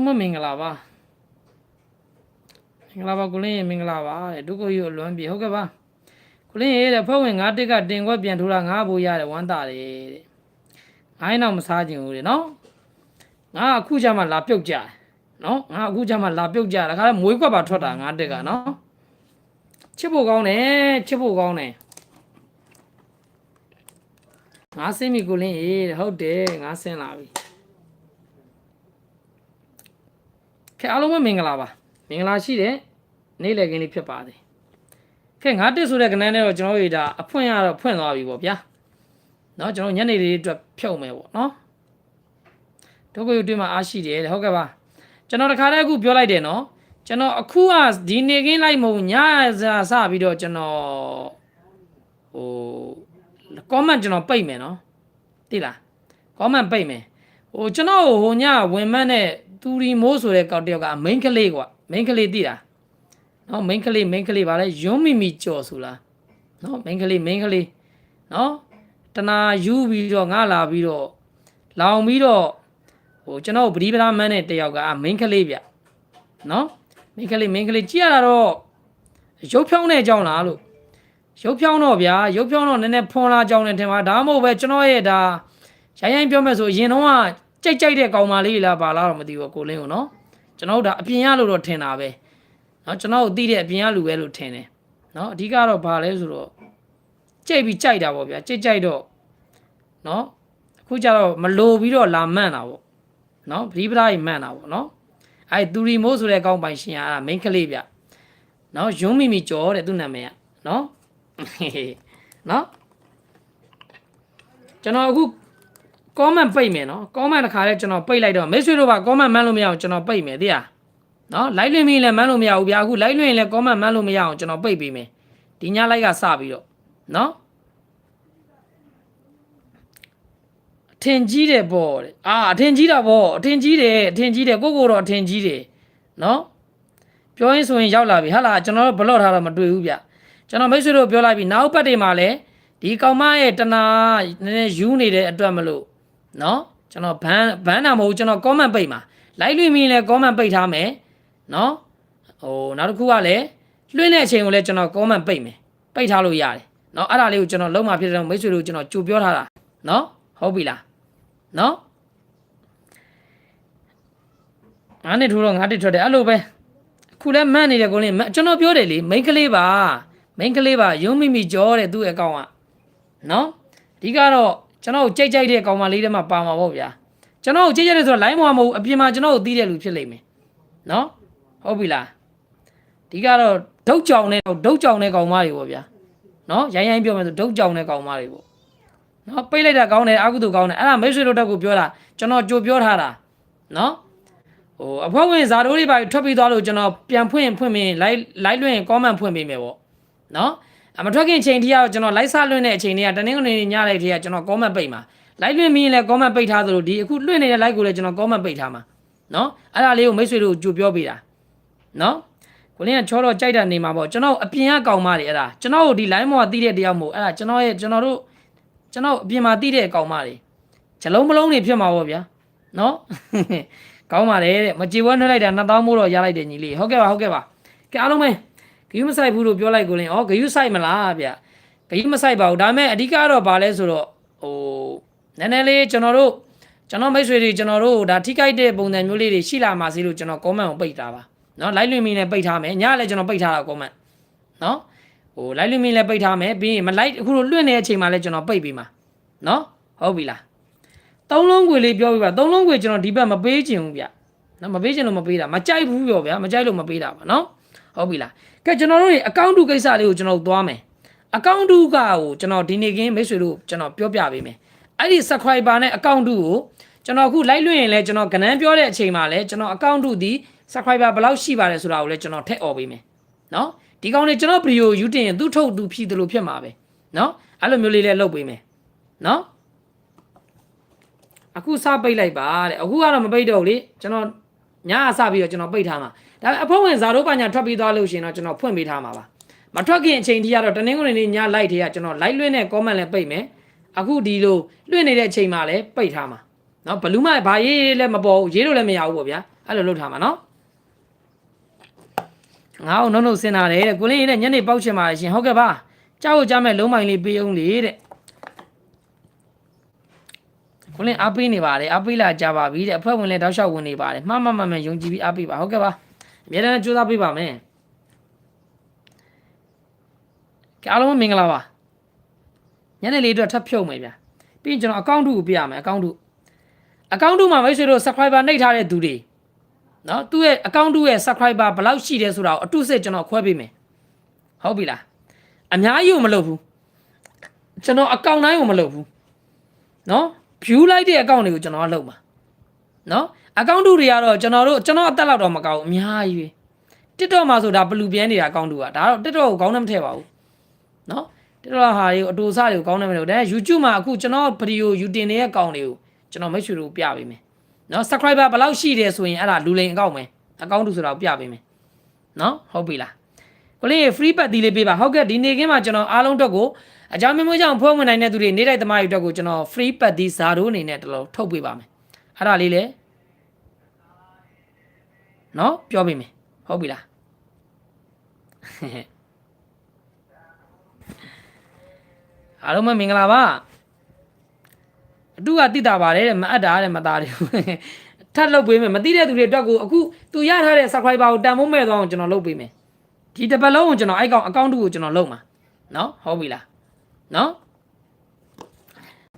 မမင်္ဂလာပါကိုလင်းရေမင်္ဂလာပါတဲ့ဒုက္ခယူအလွမ်းပြေဟုတ်ကဲ့ပါကိုလင်းရေတဲ့ဖွဲ့ဝင်9တစ်ကတင်ခွက်ပြန်ထိုးတာ9ဖို့ရတယ်ဝမ်းတာတယ်တဲ့9နောက်မစားခြင်းဘူးတဲ့နော်ငါအခုကျမှလာပြုတ်ကြနော်ငါအခုကျမှလာပြုတ်ကြတာခါလဲမွေးခွက်ပါထွက်တာ9တစ်ကနော်ချစ်ဖို့ကောင်းတယ်ငါဆင်းပြီကိုလင်းရေဟုတ်တယ်ငါဆင်းလာပြီခဲအားလုံးပဲမင်္ဂလာပါမင်္ဂလာရှိတဲ့နေ့လည်ခင်းလေးဖြစ်ပါတယ်ခဲငါတစ်ဆိုတဲ့ကဏ္ဍနဲ့တော့ကျွန်တော်တို့ဒါအဖွင့်ရတော့ဖွင့်သွားပြီပေါ့ဗျာเนาะကျွန်တော်ညနေလေးအတွက်ဖြုတ်မယ်ပေါ့เนาะဒုက္ခယူတွေ့မှာအားရှိတယ်ဟုတ်ကဲ့ပါကျွန်တော်တခါတည်းအခုပြောလိုက်တယ်เนาะကျွန်တော်အခုကဒီနေခင်းလိုက်မဟုတ်ညစပြီးတော့ကျွန်တော်ဟို comment ကျွန်တော်ပိတ်မယ်เนาะသိလား comment ပိတ်မယ်ဟိုကျွန်တော်ဟိုညဝင်မန်းနဲ့သူရီမိုးဆိုတဲ့ကောက်တယောက်ကမိန်းကလေးကွာမိန်းကလေးသိတာနော်မိန်းကလေးဗါလဲယွန်းမီမီကြော်ဆိုလားနော်မိန်းကလေးနော်တနာယူပြီးတော့ငါလာပြီးတော့လောင်ပြီးတော့ဟိုကျွန်တော်ဗတိပဒမန်းနဲ့တယောက်ကမိန်းကလေးဗျနော်မိန်းကလေးကြည့်ရတာတော့ရုပ်ဖြောင်းတဲ့အကြောင်းလားလို့ရုပ်ဖြောင်းတော့ဗျာရုပ်ဖြောင်းတော့နည်းနည်းဖွန်လာကြောင်းနဲ့ထင်ပါဒါမှမဟုတ်ပဲကျွန်တော်ရဲ့ဒါရိုင်းပြောမယ်ဆိုရင်တော့ကြိုက်တဲ့ကောင်မလေးလားပါလားတော့မသိဘူးကိုလင်းကိုနော်ကျွန်တော်တို့ဒါအပြင်ရလို့တော့ထင်တာပဲနော်ကျွန်တော်တို့သိတဲ့အပြင်ရလူပဲလို့ထင်တယ်နော်အဓိကတော့ဘာလဲဆိုတော့ကြိတ်ပြီးကြိုက်တာပေါ့ဗျာကြိတ်တော့နော်အခုကျတော့မလိုပြီးတော့လာမှန်တာပေါ့နော်ဗီပရာကြီးမှန်တာပေါ့နော်အဲသူရီမိုးဆိုတဲ့ကောင်းပိုင်ရှင်အားမိန်းကလေးဗျနော်ယွန်းမီမီကျော်တဲ့သူ့နာမည်ကနော်နော်ကျွန်တော်အခုcomment ပိတ်မယ်နော် comment တစ်ခါလဲကျွန်တော်ပိတ်လိုက်တော့မိတ်ဆွေတို့က comment မှန်းလို့မရအောင်ကျွန်တော်ပိတ်မယ်သိလားနော် live လွှင့်ပြီးလည်းမှန်းလို့မရဘူးဗျာအခု live လွှင့်ရင်လည်း comment မှန်းလို့မရအောင်ကျွန်တော်ပိတ်ပေးမယ်ဒီည live ကစပြီးတော့နော်အထင်ကြီးတယ်ပေါ့တဲ့အထင်ကြီးတာပေါ့အထင်ကြီးတယ်ကိုတော့အထင်ကြီးတယ်နော်ပြောရင်းဆိုရင်ရောက်လာပြီဟာလားကျွန်တော်တို့ဘလော့ထားတော့မတွေ့ဘူးဗျကျွန်တော်မိတ်ဆွေတို့ပြောလိုက်ပြီနောက်ပတ်တွေမှာလည်းဒီကောင်မရဲ့တနာနည်းနည်းယူနေတဲ့အတွက်မလို့နော်ကျွန်တော်ဘန်းတာမဟုတ်ကျွန်တော် comment ပိတ်မှာ live လွှင့်ပြီးလဲ comment ပိတ်ထားမယ်နော်ဟိုနောက်တစ်ခုကလည်းလွှင့်တဲ့အချိန်ကိုလည်းကျွန်တော် comment ပိတ်မယ်ပိတ်ထားလို့ရတယ်နော်အဲ့ဒါလေးကိုကျွန်တော်လုံးဝဖြစ်တဲ့မိတ်ဆွေတို့ကျွန်တော်ကြိုပြောထားတာနော်ဟုတ်ပြီလားနော်ငါနဲ့ထိုးတော့ငါတစ်ထွက်တယ်အဲ့လိုပဲအခုလည်းမှတ်နေတယ်ကိုလင်းကျွန်တော်ပြောတယ်လေမိန်းကလေးပါယုံမိမိကြောတဲ့သူ့အကောင့်ကနော်အဓိကတော့ကျွန်တော်ကြိတ်တဲ့ကောင်မလေးတွေမှာပါမှာပေါ့ဗျာကျွန်တော်ကြိတ်တယ်ဆိုတော့ line မှာမဟုတ်အပြင်မှာကျွန်တော်သိတဲ့လူဖြစ်လိမ့်မယ်နော်ဟုတ်ပြီလားဒီကတော့ဒုတ်ကြောင်တဲ့ကောင်မတွေပေါ့ဗျာနော်ရိုင်းပြောမယ်ဆိုဒုတ်ကြောင်တဲ့ကောင်မတွေပေါ့နော်ပိတ်လိုက်တာကောင်းတယ်အာကုသို့ကောင်းတယ်အဲ့ဒါမိတ်ဆွေတို့တက်ကိုပြောတာကျွန်တော်ကြိုပြောထားတာနော်ဟိုအဖွဲ့ဝင်ဇာတိုးတွေပါထွက်ပြီးသွားလို့ကျွန်တော်ပြန်ဖွင့်ပြီး live လွှင့်ရင် comment ဖွင့်ပေးမယ်ပေါ့နော်မထွက်ခင်ချိန်ထိကတော့ကျွန်တော် live စလွှင့်တဲ့အချိန်တွေကတနင်္ဂနွေနေ့ညလိုက်ထိကကျွန်တော် comment ပိတ်မှာ live လွှင့်ပြီးရင်လည်း comment ပိတ်ထားသလိုဒီအခုလွှင့်နေတဲ့ live ကိုလည်းကျွန်တော် comment ပိတ်ထားမှာနော်အဲ့ဒါလေးကိုမိတ်ဆွေတို့ကြိုပြောပေးတာနော်ကိုလင်းကချောတော့ကြိုက်တာနေမှာပေါ့ကျွန်တော်အပြင်ကကောင်မတွေအဲ့ဒါကျွန်တော်တို့ဒီ line မှာတီးတဲ့တရားမို့အဲ့ဒါကျွန်တော်အပြင်မှာတီးတဲ့ကောင်မတွေဇလုံးမလုံးတွေဖြစ်မှာပေါ့ဗျာနော်ကောင်းပါလေတဲ့မကြေဝဲနှွှဲလိုက်တာ2000မို့တော့ရလိုက်တယ်ညီလေးဟုတ်ကဲ့ပါကဲအားလုံးပဲဂယုမဆိုင်ဘူးလို့ပြောလိုက်ကိုလင်းဂယုဆိုင်မလားဗျဂယုမဆိုင်ပါဘူးဒါပေမဲ့အဓိကတော့ဗာလဲဆိုတော့ဟိုနည်းနည်းလေးကျွန်တော်မိတ်ဆွေတွေကျွန်တော်တို့ဒါထိခိုက်တဲ့ပုံစံမျိုးလေးတွေရှိလာမှာစီလို့ကျွန်တော် comment ကိုပိတ်တာပါနော် live လွှင့်ပြီးလည်းပိတ်ထားမယ်ညလည်းကျွန်တော်ပိတ်ထားတာ comment နော်ဟို live လွှင့်ပြီးလည်းပိတ်ထားမယ်ပြီးရင်မ live အခုလွှင့်နေတဲ့အချိန်မှာလည်းကျွန်တော်ပိတ်ပြီးမှာနော်ဟုတ်ပြီလားသုံးလုံးခွေလေးပြောပြပါသုံးလုံးခွေကျွန်တော်ဒီဘက်မပေးချင်ဘူးဗျနော်မပေးချင်လို့မပေးတာမကြိုက်ဘူးပြောဗျာမကြိုက်လို့မပေးတာပါနော်ဟုတ်ပြီလားကဲကျွန်တော်တို့တွေအကောင့်တူကိစ္စလေးကိုကျွန်တော်သွားမယ်အကောင့်တူကကိုကျွန်တော်ဒီနေ့ကင်းမိတ်ဆွေတို့ကျွန်တော်ပြောပြပေးမယ်အဲ့ဒီ subscriber နဲ့အကောင့်တူကိုကျွန်တော်အခု live လွှင့်ရင်လည်းကျွန်တော်ကဏ္ဍပြောတဲ့အချိန်မှာလည်းကျွန်တော်အကောင့်တူဒီ subscriber ဘယ်လောက်ရှိပါတယ်ဆိုတာကိုလည်းကျွန်တော်ထည့်អော်ပေးမယ်နော်ဒီကောင်တွေကျွန်တော်ဗီဒီယိုယူတင်ရင်သူ့ထုတ်သူဖြည့်တယ်လို့ဖြစ်မှာပဲနော်အဲ့လိုမျိုးလေးလည်းလုပ်ပေးမယ်နော်အခုစပိတ်လိုက်ပါတဲ့အခုကတော့မပိတ်တော့ဘူးလေကျွန်တော်ညအစပြီးတော့ကျွန်တော်ပိတ်ထားမှာဒါပေမဲ့အဖို့ဝင်ဇာတို့ပညာထွက်ပြီးသွားလို့ရှိရင်တော့ကျွန်တော်ဖွင့်ပေးထားမှာပါမထွက်ခင်အချိန်ထိကတော့တနင်္ဂနွေနေ့ည live တွေကကျွန်တော် live လွှင့်တဲ့ comment လည်းပိတ်မယ်အခုဒီလိုလွှင့်နေတဲ့အချိန်မှာလည်းပိတ်ထားမှာနော်ဘလူးမဘာရေးလည်းမပေါ်ဘူးရေးလို့လည်းမရဘူးပေါ့ဗျာ အဲ့လိုလုပ်ထားမှာနော်ငါ့ကိုနှုတ်ဆင်းလာတယ်တဲ့ကိုလင်းရဲ့ညနေပေါက်ချင်ပါရှင်ဟုတ်ကဲ့ပါကြောက်ကြမဲ့လုံးမိုင်လေးပေးအောင်လေတဲ့ကိုလင်းအားပေးနေပါတယ်အားပေးလာကြပါပြီတဲ့အဖွဲ့ဝင်လည်းတောက်လျှောက်ဝင်နေပါတယ်မှန်ယုံကြည်ပြီးအားပေးပါဟုတ်ကဲ့ပါအများနဲ့ကြိုးစားပေးပါမယ်ကဲအားလုံးမင်္ဂလာပါညနေလေးအတွက်ထပ်ဖြုတ်မယ်ဗျာပြီးရင်ကျွန်တော်အကောင့်တုကိုပြရမယ်အကောင့်တုမှာမိတ်ဆွေတို့ subscriber နှိပ်ထားတဲ့သူတွေနော်သူ့ရဲ့အကောင့်တုရဲ့ subscriber ဘယ်လောက်ရှိတယ်ဆိုတာကိုအတုစစ်ကျွန်တော်ခွဲပေးမယ်ဟုတ်ပြီလားအများကြီးကိုမလုပ်ဘူးကျွန်တော်အကောင့်တိုင်းကိုမလုပ်ဘူးနော် view လိုက်တဲ့အကောင့်တွေကိုကျွန်တော်ကလုပ်မှာနော်အကောင့်တုတွေကတော့ကျွန်တော်အသက်လောက်တော့မကောက်ဘူးအများကြီးပဲ TikTok မှာဆိုတာဘလူပြဲနေတာအကောင့်တုကဒါတော့ TikTok ကိုကောင်းနေမထည့်ပါဘူးနော် TikTok ဟာတွေကိုအတူအဆတွေကိုကောင်းနေမလို့ဒါ YouTube မှာအခုကျွန်တော်ဗီဒီယိုယူတင်နေတဲ့အကောင့်တွေကိုကျွန်တော်မိတ်ဆွေတို့ပြပေးမယ်နော် subscriber ဘယ်လောက်ရှိတယ်ဆိုရင်အဲ့ဒါလူလိန်အကောင့်မယ်အကောင့်တုဆိုတာကိုပြပေးမယ်နော်ဟုတ်ပြီလားကိုလေး free pack တီးလေးပေးပါဟုတ်ကဲ့ဒီနေ့ကင်းမှာကျွန်တော်အားလုံးအတွက်ကိုအကြောင်းမျိုးကြောင့်ဖွဲ့ဝင်နိုင်တဲ့သူတွေနေ့တိုင်းသမားတွေအတွက်ကိုကျွန်တော် free pack တီးဇာတိုးအနေနဲ့တလုံးထုတ်ပေးပါမယ်အဲ့ဒါလေးလေနော်ပြောပေးမယ်ဟုတ်ပြီလားအားလုံးမင်္ဂလာပါအတူကတိတာပါတယ်တဲ့မအပ်တာတဲ့မသားတယ်ထပ်လုပ်ပေးမယ်မသိတဲ့သူတွေအတွက်ကိုအခုသူရထားတဲ့ subscriber ကိုတန်ဖိုးမဲ့သွားအောင်ကျွန်တော်လုပ်ပေးမယ်ဒီတစ်ပတ်လုံးကိုကျွန်တော်အကောင့်တုကိုကျွန်တော်လုပ်မှာနော်ဟုတ်ပြီလားနော်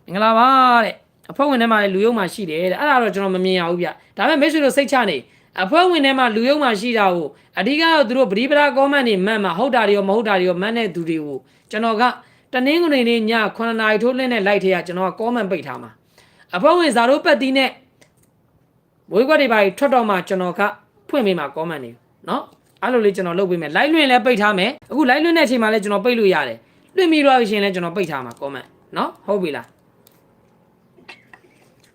မင်္ဂလာပါတဲ့အဖွဲ့ဝင်ထဲမှာလည်းလူယုံမှာရှိတယ်တဲ့အဲ့ဒါတော့ကျွန်တော်မမြင်ရဘူးဗျဒါပေမဲ့မိတ်ဆွေတို့စိတ်ချနေအဖွဲ့ဝင်ထဲမှာလူယုံမှာရှိတာကိုအဓိကတော့သူတို့ပရိပဒါ comment တွေမှတ်မှာဟုတ်တာတွေရောမဟုတ်တာတွေရောမှတ်တဲ့သူတွေကိုကျွန်တော်ကတနင်္ဂနွေနေ့ည9နာရီထိုးလင်းနဲ့လိုက်ထဲကကျွန်တော်က comment ပိတ်ထားမှာအဖွဲ့ဝင်ဇာတို့ပတ်တီးနဲ့ဝေးကွက်တွေပါထွက်တော့မှကျွန်တော်ကဖွင့်ပေးမှာ comment တွေနော်အဲ့လိုလေးကျွန်တော်လုပ်ပေးမယ် live လွှင့်လည်းပိတ်ထားမယ်အခု live လွှင့်တဲ့အချိန်မှာလည်းကျွန်တော်ပိတ်လို့ရတယ်လွှင့်ပြီးတော့ရှင်လည်းကျွန်တော်ပိတ်ထားမှာ comment နော်ဟုတ်ပြီလား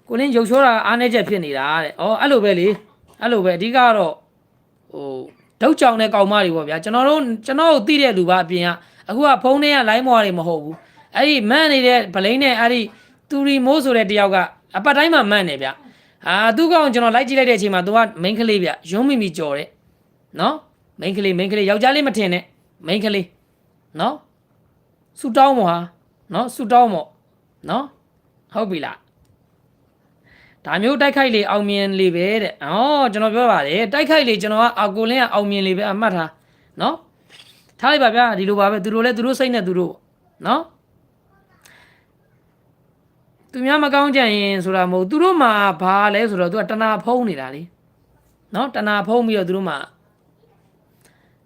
ကိုလင်းရုပ်ချောတာအားနေချက်ဖြစ်နေတာတဲ့ဩအဲ့လိုပဲလေအဲ့လိုပဲအဓိကတော့ဟိုဒုတ်ကြောင်တဲ့ကောင်မတွေပေါ့ဗျာကျွန်တော်တို့သိတဲ့လူပါအပြင်ကအခုကဖုန်းထဲက live မော်တွေမဟုတ်ဘူးအဲ့ဒီမန့်နေတဲ့ဗလိန်နဲ့အဲ့ဒီတူရီမိုးဆိုတဲ့တယောက်ကအပတ်တိုင်းမှာမန့်နေဗျသူကောင်ကျွန်တော်လိုက်ကြည့်လိုက်တဲ့အချိန်မှာသူက main ကလေးဗျရုံးမိမိကြော်တဲ့နော် main ကလေးယောက်ျားလေးမထင်နဲ့ main ကလေးနော်ဆူတောင်းမော်ဟာနော်ဆူတောင်းမော်နော်ဟုတ်ပြီလားဒါမျိုးတိုက်ခိုက်လေအောင်မြင်လေပဲတဲ့ကျွန်တော်ပြောပါတယ်တိုက်ခိုက်လေကျွန်တော်ကအာကိုလင်းကအောင်မြင်လေပဲအမှတ်ထားနော်ထားလိုက်ပါဗျာဒီလိုပါပဲသူတို့လည်းသူတို့စိတ်နဲ့သူတို့နော်သူများမကောင်းကြရင်ဆိုတာမဟုတ်သူတို့မှာဘာလဲဆိုတော့သူကတဏှာဖုံးနေတာလေနော်တဏှာဖုံးပြီးတော့သူတို့မှာ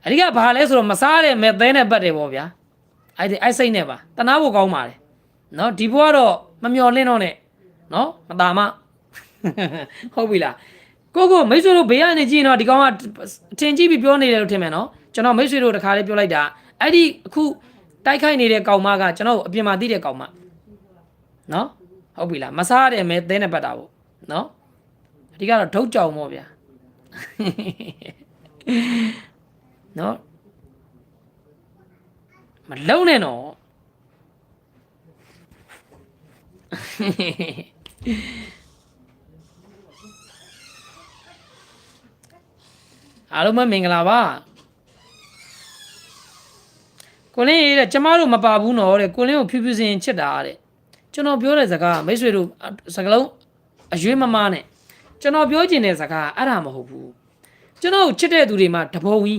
အဓိကဘာလဲဆိုတော့မစားတဲ့မဲ့သဲနဲ့ပတ်တယ်ပေါ့ဗျာအဲ့စိတ်နဲ့ပါတဏှာဖို့ကောင်းပါလေနော်ဒီဘွားတော့မမျော်လင့်တော့နဲ့နော်မตาမဟုတ်ပြီလားကိုမိတ်ဆွေတို့ဘေးကနေကြည့်ရင်တော့ဒီကောင်ကအထင်ကြီးပြီးပြောနေတယ်လို့ထင်မယ်နော်ကျွန်တော်မိတ်ဆွေတို့တခါလေးပြောလိုက်တာအဲ့ဒီအခုတိုက်ခိုက်နေတဲ့ကောင်မကကျွန်တော်အပြင်မှာသိတဲ့ကောင်မနော်ဟုတ်ပြီလားမစားရတယ်မဲသဲနဲ့ပတ်တာပေါ့နော်အဓိကတော့ဒုတ်ကြောင်ပေါ့ဗျာနော်မလုံနဲ့နော်အားလုံးမင်္ဂလာပါကိုလင်းရေးတဲ့ကျမတို့မပါဘူးနော်တဲ့ကိုလင်းကိုဖြူဖြူစင်ချစ်တာတဲ့ကျွန်တော်ပြောတဲ့စကားမိတ်ဆွေတို့စကားလုံးအရွေးမမားနဲ့ကျွန်တော်ပြောချင်တဲ့စကားအဲ့ဒါမဟုတ်ဘူးကျွန်တော်ချစ်တဲ့သူတွေမှာတဘောဝီ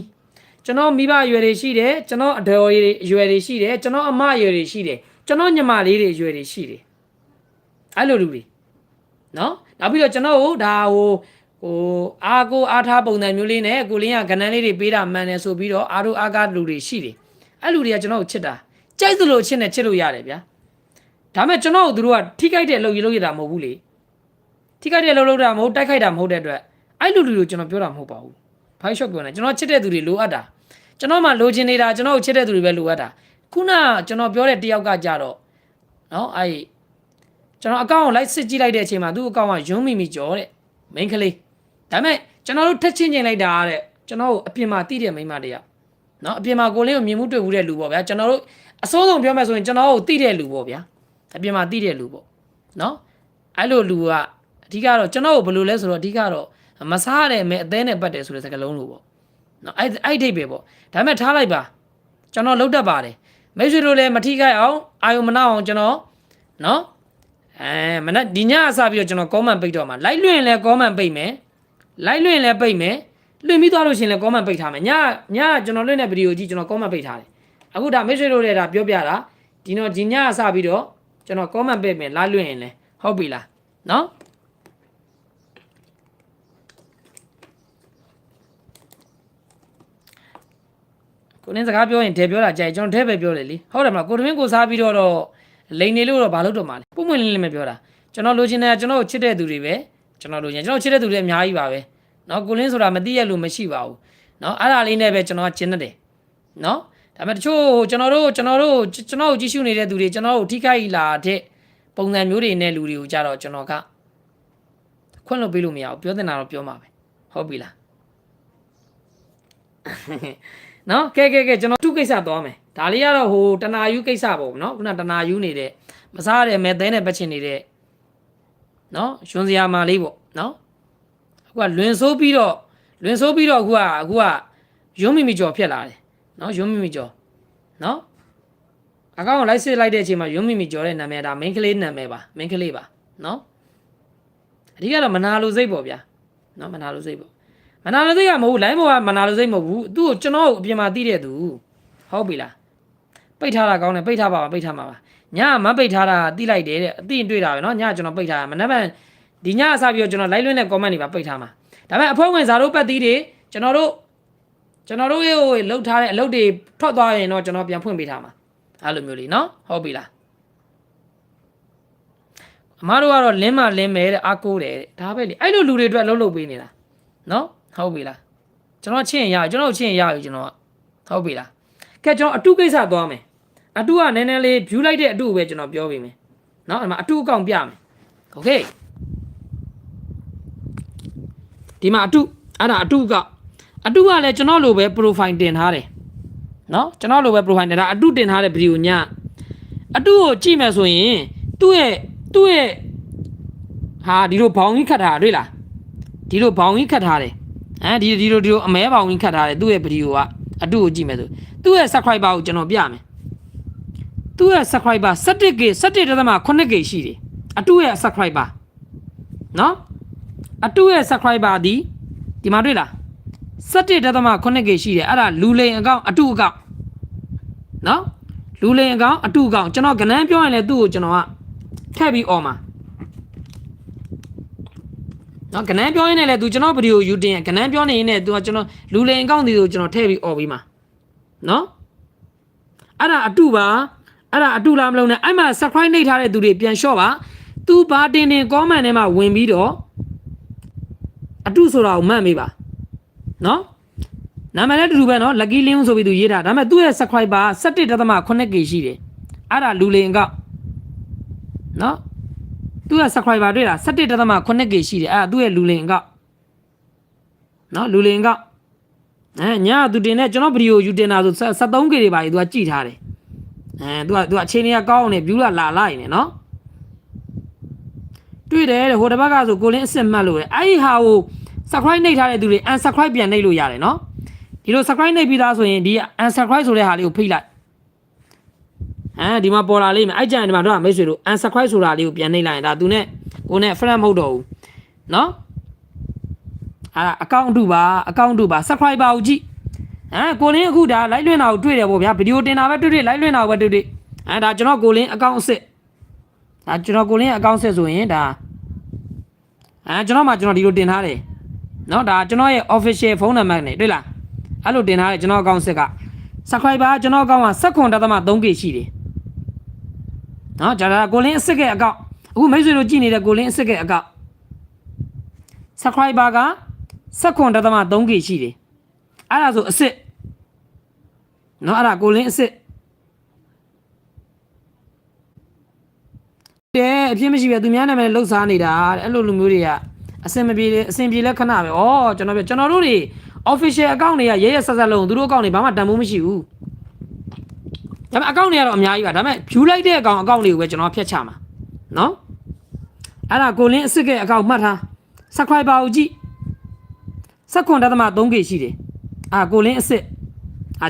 ကျွန်တော်မိဘအရွယ်တွေရှိတယ်ကျွန်တော်အဒေါ်အရွယ်တွေရှိတယ်ကျွန်တော်အမအရွယ်တွေရှိတယ်ကျွန်တော်ညီမလေးတွေအရွယ်တွေရှိတယ်အဲ့လိုလူတွေနော်နောက်ပြီးတော့ကျွန်တော်ဒါဟိုအားထားပုံစံမျိုးလေးနဲ့ကိုလင်းကကဏ္ဍလေးတွေပေးတာမှန်တယ်ဆိုပြီးတော့အားတို့အားကားလူတွေရှိတယ်အဲ့လူတွေကကျွန်တော်ကိုချစ်တာကြိုက်သလိုချစ်နေချစ်လို့ရတယ်ဗျာဒါမဲ့ကျွန်တော်တို့ကထိခိုက်တဲ့အလုပ်ရတာမဟုတ်ဘူးလေထိခိုက်တဲ့အလုပ်လုပ်တာမဟုတ်တိုက်ခိုက်တာမဟုတ်တဲ့အတွက်အဲ့လူတွေကိုကျွန်တော်ပြောတာမဟုတ်ပါဘူးဖိုင်းရှော့ပြောနေကျွန်တော်ချစ်တဲ့သူတွေလိုအပ်တာကျွန်တော်မှလိုချင်နေတာကျွန်တော်ကိုချစ်တဲ့သူတွေပဲလိုအပ်တာခုနကျွန်တော်ပြောတဲ့တယောက်ကကြတော့နော်အဲ့ကျွန်တော်အကောင့်ကိုလိုက်စစ်ကြည့်လိုက်တဲ့အချိန်မှာသူ့အကောင့်ကရုံးမိကြော်တဲ့ main ကလေးဒါမဲ့ကျွန်တော်တို့ထက်ချင်းချင်းလိုက်တာတဲ့ကျွန်တော်ကိုအပြင်မှာတိတဲ့မိန်းမတယောက်နော်အပြင်မှာကိုလင်းကိုမြင်မှုတွေ့ဘူးတဲ့လူပေါ့ဗျာကျွန်တော်တို့အစိုးဆုံးပြောမယ်ဆိုရင်ကျွန်တော်ကိုတိတဲ့လူပေါ့ဗျာအပြင်မှာတိတဲ့လူပေါ့နော်အဲ့လိုလူကအဓိကတော့ကျွန်တော်ကိုဘယ်လိုလဲဆိုတော့အဓိကတော့ မစားရတယ်မဲအသေးနဲ့ပတ်တယ်ဆိုတဲ့စကားလုံးလို့ပေါ့နော်အဲ့ဒိတ်ပဲပေါ့ဒါပေမဲ့ထားလိုက်ပါကျွန်တော်လုတ်တတ်ပါတယ်မိတ်ဆွေတို့လည်းမထိခိုက်အောင်အာယုံမနှောက်အောင်ကျွန်တော်နော်မနက်ဒီညအစပြီးတော့ကျွန်တော် comment ပိတ်တော့မှာ like လွှင့်ရင်လည်း comment ပိတ်မယ် like လွှင့်ရင်လည်းပိတ်မယ်လွှင့်ပြီးသွားလို့ရှိရင်လည်း comment ပိတ်ထားမယ်ညကျွန်တော်လွှင့်တဲ့ဗီဒီယိုကြီးကျွန်တော် comment ပိတ်ထားတယ်အခုဒါမိတ်ဆွေတို့လည်းဒါပြောပြတာဒီညအစပြီးတော့ကျွန်တော် comment ပိတ်မယ် like လွှင့်ရင်လည်းဟုတ်ပြီလားနော်ကိုနင်းစကားပြောရင်ထဲပြောတာကြိုက်ကျွန်တော်ထဲပဲပြောလေလေဟုတ်တယ်မလားကိုတမင်းကိုစားပြီးတော့လိန်နေလို့တော့ဘာလို့တော့မှာလဲပုံမှန်လေးလေးမပြောတာကျွန်တော်လိုချင်တယ်ကျွန်တော်ကိုချစ်တဲ့သူတွေပဲကျွန်တော်လိုချင်ကျွန်တော်ချစ်တဲ့သူတွေအများကြီးပါပဲเนาะကိုလင်းဆိုတာမသိရလို့မရှိပါဘူးเนาะအဲ့ဒါလေးနဲ့ပဲကျွန်တော်ကကျင်းတယ်เนาะဒါပေမဲ့တချို့ကျွန်တော်တို့ကြည့်ရှုနေတဲ့သူတွေကျွန်တော်တို့ထိခိုက်လာတဲ့ပုံစံမျိုးတွေနဲ့လူတွေကိုကြတော့ကျွန်တော်ကခွင့်လွှတ်ပေးလို့မရဘူးပြောတင်တာတော့ပြောမှာပဲဟုတ်ပြီလားနော်ကဲကျွန်တော်သူ့ကိစ္စသွားမယ်ဒါလေးကတော့ဟိုတနာယူကိစ္စပေါ့နော်ခုနတနာယူနေတဲ့မစားရတဲ့မဲသဲနဲ့ပတ်ချင်နေတဲ့နော်ရွှန်စရာမာလေးပေါ့နော်အခုကလွင်ဆိုးပြီးတော့အခုကရုံးမိမိကျော်ဖြစ်လာတယ်နော်ရုံးမိမိကျော်နော်အကောင့်ကိုလိုက်စစ်လိုက်တဲ့အချိန်မှာရုံးမိမိကျော်တဲ့နာမည်ဒါ main ကလေးနာမည်ပါ main ကလေးပါနော်အဓိကတော့မနာလိုစိတ်ပေါ့ဗျာနော်မနာလိုစိတ်ပေါ့မနာလိုစိတ်ကမဟုတ်လိုင်းဘောကမနာလိုစိတ်မဟုတ်ဘူးသူ့ကိုကျွန်တော်အပြင်မှာတီးတဲ့သူဟုတ်ပြီလားပိတ်ထားတာကောင်းတယ်ပိတ်ထားပါညမပိတ်ထားတာတီးလိုက်တယ်တဲ့အသိတွေ့တာပဲเนาะညကျွန်တော်ပိတ်ထားတာမနေ့ကဒီညအစပြီးတော့ကျွန်တော် live လွှင့်တဲ့ comment တွေပါပိတ်ထားမှာဒါပေမဲ့အဖွဲဝင်ဇာတို့ပတ်သီးတွေကျွန်တော်တို့ရေလှုပ်ထားတဲ့အလုပ်တွေထွက်သွားရင်တော့ကျွန်တော်ပြန်ဖွင့်ပေးထားမှာအဲ့လိုမျိုးလေးเนาะဟုတ်ပြီလားအမားတို့ကတော့လင်းမဲတဲ့အားကိုးတယ်ဒါပဲလေအဲ့လိုလူတွေအတွက်လှုပ်ပေးနေတာเนาะဟုတ်ပြီလားကျွန်တော်ချင်းရကျွန်တော်ချင်းရယူကျွန်တော်ဟုတ်ပြီလားကဲကျွန်တော်အတုကိစ္စသွားမယ်အတုကနည်းနည်းလေး view လိုက်တဲ့အတုပဲကျွန်တော်ပြောပေးမယ်เนาะဒီမှာအတုအကောင့်ပြမယ်โอเคဒီမှာအတုအဲ့ဒါအတုကလည်းကျွန်တော်လိုပဲ profile တင်ထားတယ်เนาะကျွန်တော်လိုပဲ profile တင်ထားအတုတင်ထားတဲ့ဗီဒီယိုညအတုကိုကြည့်မယ်ဆိုရင်သူ့ရဲ့ဟာဒီလိုဘောင်ကြီးခတ်ထားတာတွေ့လားဒီလိုဘောင်ကြီးခတ်ထားတယ်ဒီလိုအမဲဘောင်ကြီးခတ်ထားတယ်သူ့ရဲ့ဗီဒီယိုကအတုကိုကြည့်မယ်ဆိုသူ့ရဲ့ subscriber ကိုကျွန်တော်ပြမယ်သူ့ရဲ့ subscriber 17k 17.8k ရှိတယ်အတုရဲ့ subscriber နော်အတုရဲ့ subscriber ဒီမှာတွေ့လား 17.8k ရှိတယ်အဲ့ဒါလူလိန်အကောင့်အတုအကောင့်နော်လူလိန်အကောင့်အတုအကောင့်ကျွန်တော်ကဏ္ဍပြောရင်လည်းသူ့ကိုကျွန်တော်ကထည့်ပြီးអော်မှာနော်ကဏ္ဍပြောရင်းနဲ့လည်းသူကျွန်တော်ဗီဒီယိုယူတင်ကဏ္ဍပြောနေရင်လည်းသူကကျွန်တော်လူလိန်အကောင့်ဒီကိုကျွန်တော်ထည့်ပြီးអော်ပြီးမှာနော်အဲ့ဒါအတုပါအဲ့ဒါအတုလားမလုံးနဲ့အဲ့မှာ subscribe နှိပ်ထားတဲ့သူတွေပြန်လျှော့ပါသူဘာတင် comment ထဲမှာဝင်ပြီးတော့အတုဆိုတာကိုမှတ်မိပါနော်နာမည်လည်းတူတူပဲနော် lucky link ဆိုပြီးသူရေးတာဒါပေမဲ့သူ့ရဲ့ subscriber 17.8k ရှိတယ်အဲ့ဒါလူလိန်အကောင့်နော်သူ့ရဲ့ subscriber တွေ့လား 17.8k ရှိတယ်အဲ့ဒါသူ့ရဲ့လူလိန်အကောင့်နော်လူလိန်အကောင့်ညသူတင်တဲ့ကျွန်တော်ဗီဒီယိုယူတင်တာဆို 73k တွေပါကြီးသူကကြည့်ထားတယ်သူကအချိန်ကြီးကောင်းနေ view လာလိုက်နေနော်တွေ့တယ်တဲ့ဟိုတစ်ဘက်ကဆိုကိုလင်းအစ်စ်မှတ်လို့အဲ့ဒီဟာကို subscribe နှိပ်ထားတဲ့သူတွေ unsubscribe ပြန်နှိပ်လို့ရတယ်နော်ဒီလို subscribe နှိပ်ပြီးသားဆိုရင်ဒီ unsubscribe ဆိုတဲ့ဟာလေးကိုဖိတ်လိုက်ဒီမှာပေါ်လာလိမ့်မယ်အဲ့ကြရင်ဒီမှာတော့မိတ်ဆွေတို့ unsubscribe ဆိုတာလေးကိုပြန်နှိပ်လိုက်ရင်ဒါသူနဲ့ကိုနဲ့ friend မဟုတ်တော့ဘူးနော်အကောင့်တူပါ subscriber ကိုကြည့်ကိုလင်းအခုဒါ live လွှင့်တာကိုတွေ့တယ်ပေါ့ဗျာဗီဒီယိုတင်တာပဲတွေ့ live လွှင့်တာကိုပဲတွေ့ဒါကျွန်တော်ကိုလင်းအကောင့်အစ်ဒါကျွန်တော်ကိုလင်းအကောင့်ဆက်ဆိုရင်ဒါကျွန်တော်ဒီလိုတင်ထားတယ်နော်ဒါကျွန်တော်ရဲ့ official phone number နဲ့တွေ့လားအဲ့လိုတင်ထားတယ်ကျွန်တော်အကောင့်ဆက်က subscriber ကျွန်တော်အကောင့်က 17.3k ရှိတယ်နော်ဒါကိုလင်းအစ်ရဲ့အကောင့်အခုမိတ်ဆွေတို့ကြည့်နေတဲ့ကိုလင်းအစ်ရဲ့အကောင့် subscriber က 17.3k ရှိတယ်အဲ့ဒါဆိုအစ်နော်အဲ့ဒါကိုလင်းအစ်အဖြစ်မရှိပဲသူများနာမည်လှုပ်ရှားနေတာအဲ့လိုလူမျိုးတွေကအဆင်ပြေလဲခဏပဲကျွန်တော်တို့တွေ official account တွေကရဲဆက်ဆက်လုံးသူတို့ account တွေဘာမှတန်ဖိုးမရှိဘူးဒါပေမဲ့ account တွေကတော့အများကြီးပါဒါပေမဲ့ view လိုက်တဲ့ account တွေကိုပဲကျွန်တော်ဖျက်ချမှာနော်အဲ့ဒါကိုလင်းအစ်ရဲ့ account မှတ်ထား subscriber ကိုကြည့် 7.3K ရှိတယ်ကိုလင်းအစ်စ်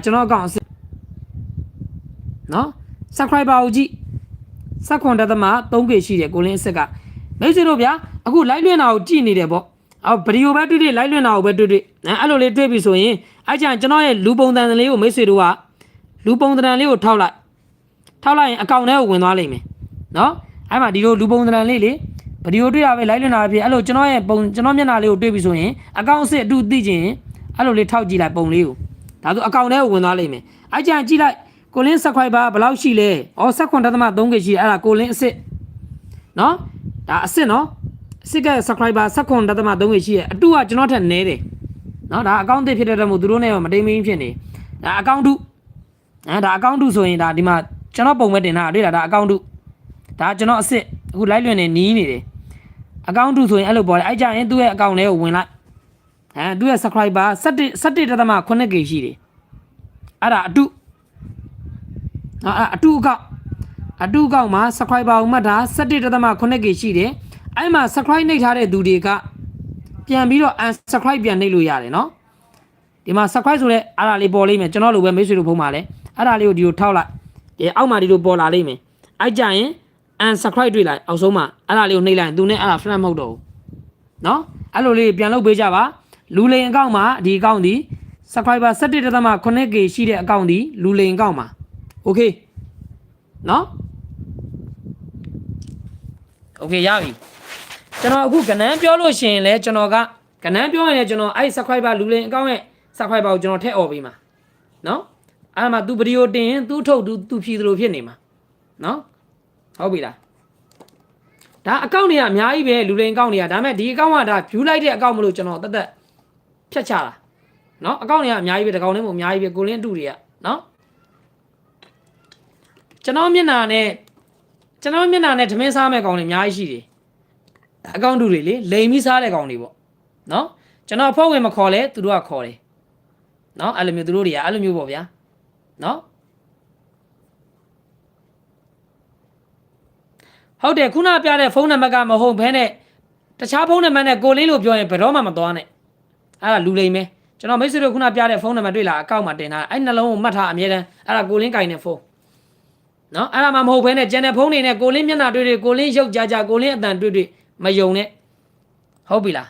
ကျွန်တော်အကောင့်အစ်စ်နော် subscriber ကိုကြည့် 7.3K ရှိတယ်ကိုလင်းအစ်စ်ကမိတ်ဆွေတို့ဗျာအခု live လွှင့်တာကိုကြည့်နေတယ်ပေါ့ဗီဒီယိုပဲတွေ့ live လွှင့်တာကိုပဲတွေ့အဲ့လိုလေးတွေ့ပြီဆိုရင်အဲ့ကျန်ကျွန်တော်ရဲ့လူပုံသဏ္ဍာန်လေးကိုမိတ်ဆွေတို့ကလူပုံသဏ္ဍာန်လေးကိုထောက်လိုက်ရင်အကောင့်ထဲကိုဝင်သွားလိမ့်မယ်နော်အဲ့မှာဒီလိုလူပုံသဏ္ဍာန်လေးလေဗီဒီယိုတွေ့တာပဲ live လွှင့်တာဖြစ်အဲ့လိုကျွန်တော်ရဲ့ပုံကျွန်တော်မျက်နှာလေးကိုတွေ့ပြီဆိုရင်အကောင့်အစ်အတူသိချင်အဲ့လိုလေးထောက်ကြည့်လိုက်ပုံလေးကိုဒါဆိုအကောင့်ထဲကိုဝင်သွားလိမ့်မယ်အဲ့ကျန်ကြည့်လိုက်ကိုလင်း subscriber ဘယ်လောက်ရှိလဲ7.3K ရှိတယ်အဲ့ဒါကိုလင်းအစ်နော်ဒါအစ်နော်အစ်က subscriber 7.3K ရှိတယ်အတူကကျွန်တော်ထက်နည်းတယ်နော်ဒါအကောင့်သစ်ဖြစ်တဲ့အတွက်မို့သူတို့နဲ့မတိမ်မင်းဖြစ်နေဒါအကောင့်တုဒါအကောင့်တုဆိုရင်ဒါဒီမှာကျွန်တော်ပုံမဲ့တင်တာတွေ့လားဒါအကောင့်တုဒါကျွန်တော်အစ်အခု live လွှင့်နေနီးနေတယ်အကောင့်တုဆိုရင်အဲ့လိုပေါ်တယ်အဲ့ကြရင်သူ့ရဲ့အကောင့်ထဲကိုဝင်လိုက်သူ့ရဲ့ subscriber 17.8K ရှိတယ်အဲ့ဒါအတုအတုအကောင့်မှာ subscriber ကိုမှတ်တာ 17.8K ရှိတယ်အဲ့မှာ subscribe နှိပ်ထားတဲ့သူတွေကပြန်ပြီးတော့ unsubscribe ပြန်နှိပ်လို့ရတယ်နော်ဒီမှာ subscribe ဆိုတဲ့အဲ့ဒါလေးပေါ်လိမ့်မယ်ကျွန်တော်လိုပဲမိတ်ဆွေတို့ဖုန်းပါလဲအဲ့ဒါလေးကိုဒီလိုထောက်လိုက်အောက်မှာဒီလိုပေါ်လာလိမ့်မယ်အဲ့ကြရင် unsubscribe တွေ့လိုက်အောက်ဆုံးမှာအဲ့ဒါလေးကိုနှိပ်လိုက်သူနဲ့အဲ့ဒါ flat မဟုတ်တော့ဘူးနော်အဲ့လိုလေးပြန်လုပ်ပေးကြပါလူလိန်အကောင့်မှာဒီအကောင့်ဒီ subscriber 17.8K ရှိတဲ့အကောင့်ဒီလူလိန်အကောင့်မှာ okay နော် okay ရပြီကျွန်တော်အခုကဏ္ဍပြောလို့ရှိရင်လဲကျွန်တော်ကကဏ္ဍပြောရင်လည်းကျွန်တော်အဲ့ subscriber လူလိန်အကောင့်ရဲ့ subscriber ကိုကျွန်တော်ထည့်អော်ပေးမှာနော်အဲ့မှာ तू ဗီဒီယိုတင်ရင် तू ထုတ် तू ဖြည့်သလိုဖြစ်နေမှာနော်ဟုတ်ပြီလားဒါအကောင့်တွေကအများကြီးပဲလူလိန်အကောင့်တွေကဒါပေမဲ့ဒီအကောင့်ကဒါ view လိုက်တဲ့အကောင့်မလို့ကျွန်တော်တက်ဖြတ်ချတာနော်အကောင့်တွေကအများကြီးပဲတကောင်လေးမို့အများကြီးပဲကိုလင်းအတူတွေကနော်ကျွန်တော်မျက်နှာနဲ့ဓမင်းစားမဲ့ကောင်တွေအများကြီးရှိတယ်အကောင့်တူတွေလေလိန်ပြီးစားတဲ့ကောင်တွေပေါ့နော်ကျွန်တော်ဖွဲ့ဝင်မခေါ်လဲသူတို့ကခေါ်တယ်နော်အဲ့လိုမျိုးသူတို့တွေကအဲ့လိုမျိုးပေါ့ဗျာနော်ဟုတ်တယ်ခုနပြတဲ့ဖုန်းနံပါတ်ကမဟုတ်ဘဲနဲ့တခြားဖုန်းနံပါတ်နဲ့ကိုလင်းလို့ပြောရင်ဘယ်တော့မှမသွားနဲ့အဲ့ဒါလူလိမ်ပဲကျွန်တော်မိတ်ဆွေတို့ခုနပြတဲ့ဖုန်းနံပါတ်တွေ့လားအကောင့်မှာတင်ထားအဲ့နှလုံးကိုမှတ်ထားအမြဲတမ်းအဲ့ဒါကိုလင်းကင်တဲ့ဖုန်းနော်အဲ့ဒါမှမဟုတ်ဘဲနဲ့ကျန်တဲ့ဖုန်းတွေနဲ့ကိုလင်းမျက်နှာတွေ့ကိုလင်းရုပ်ကြကိုလင်းအတန်တွေ့မယုံနဲ့ဟုတ်ပြီလား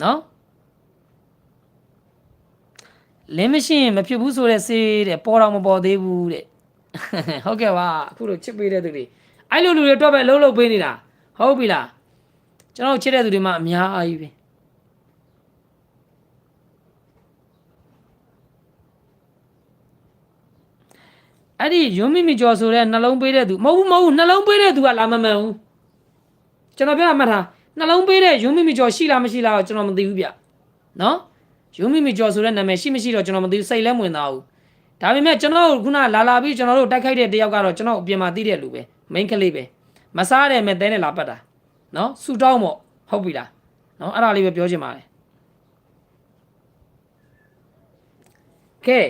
နော်လင်းမရှိရင်မဖြစ်ဘူးဆိုတဲ့စေးတဲ့ပေါ်တော့မပေါ်သေးဘူးတဲ့ဟုတ်ကဲ့ပါအခုလိုချစ်ပေးတဲ့သူတွေအဲ့လိုလူတွေတော့ပဲလှုပ်ပေးနေတာဟုတ်ပြီလားကျွန်တော်ချစ်တဲ့သူတွေမှအများကြီးပဲအဲ့ဒီယွန်းမိမိကျော်ဆိုတဲ့နှလုံးပေးတဲ့သူမဟုတ်ဘူးနှလုံးပေးတဲ့သူကလာမမှန်ဘူးကျွန်တော်ပြောတာမှတ်ထားနှလုံးပေးတဲ့ယွန်းမိမိကျော်ရှိလားမရှိလားကျွန်တော်မသိဘူးဗျနော်ယွန်းမိမိကျော်ဆိုတဲ့နာမည်ရှိမရှိတော့ကျွန်တော်မသိဘူးစိတ်လည်းမဝင်သားဘူးဒါပေမဲ့ကျွန်တော်ခုနလာပြီးကျွန်တော်တို့တိုက်ခိုက်တဲ့တယောက်ကတော့ကျွန်တော်အပြင်မှာသိတဲ့လူပဲ main ကလေးပဲမစားတယ်မဲ့တဲနဲ့လာပတ်တာနော်ဆူတောင်းပေါ့ဟုတ်ပြီလားနော်အဲ့ဒါလေးပဲပြောချင်ပါတယ်ကဲ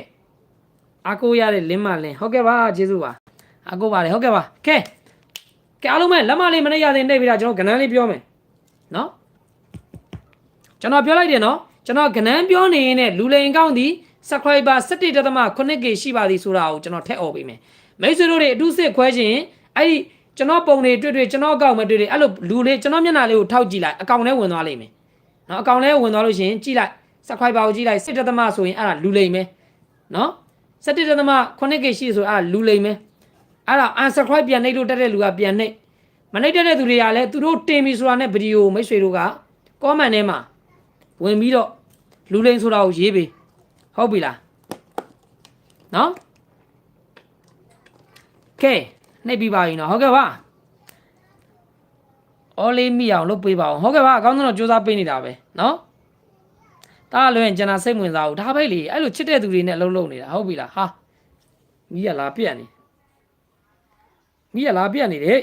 အကိုရတဲ့လင်းမလင်းဟုတ်ကဲ့ပါကျေးဇူးပါအကိုပါတယ်ဟုတ်ကဲ့ပါကဲအားလုံးပဲလက်မလေးမနေ့ရတဲ့နေပြီလားကျွန်တော်ကဏ္ဍလေးပြောမယ်နော်ကျွန်တော်ပြောလိုက်တယ်နော်ကျွန်တော်ကဏ္ဍပြောနေရင်လူလိန်အကောင့်ဒီ subscriber 17.8K ရှိပါသည်ဆိုတာကိုကျွန်တော်ထည့်អော်ပေးမယ်မိတ်ဆွေတို့တွေအတူစစ်ခွဲခြင်းအဲ့ဒီကျွန်တော်ပုံတွေတွေ့ကျွန်တော်အကောင့်မတွေ့အဲ့လိုလူလေးကျွန်တော်မျက်နှာလေးကိုထောက်ကြည့်လိုက်အကောင့်ထဲဝင်သွားလိမ့်မယ်နော်အကောင့်ထဲဝင်သွားလို့ရှိရင်ကြည့်လိုက် subscriber ကိုကြည့်လိုက်17.ဆိုရင်အဲ့ဒါလူလိန်ပဲနော်17.8K ရှိဆိုအဲ့ဒါလူလိန်ပဲအဲ့ဒါ unsubscribe ပြန်နှိပ်လို့တက်တဲ့လူကပြန်နှိပ်မနှိပ်တဲ့သူတွေကလည်းသူတို့တင်ပြီဆိုတာနဲ့ဗီဒီယိုမိတ်ဆွေတို့က comment ထဲမှာဝင်ပြီးတော့လူလိန်ဆိုတာကိုရေးပေးဟုတ်ပြီလားနော်ကဲနှိပ်ပြီးပါရင်တော့ဟုတ်ကဲ့ပါအော်လေးမိအောင်လုပ်ပေးပါအောင်ဟုတ်ကဲ့ပါအကောင်းဆုံးတော့စူးစမ်းပေးနေတာပဲနော်ဒါလွင်ကျွန်တော်စိတ်ဝင်စားဘူးဒါပဲလေအဲ့လိုချစ်တဲ့သူတွေနဲ့လှုပ်နေတာဟုတ်ပြီလားဟာမိရလားပြက်နေတယ်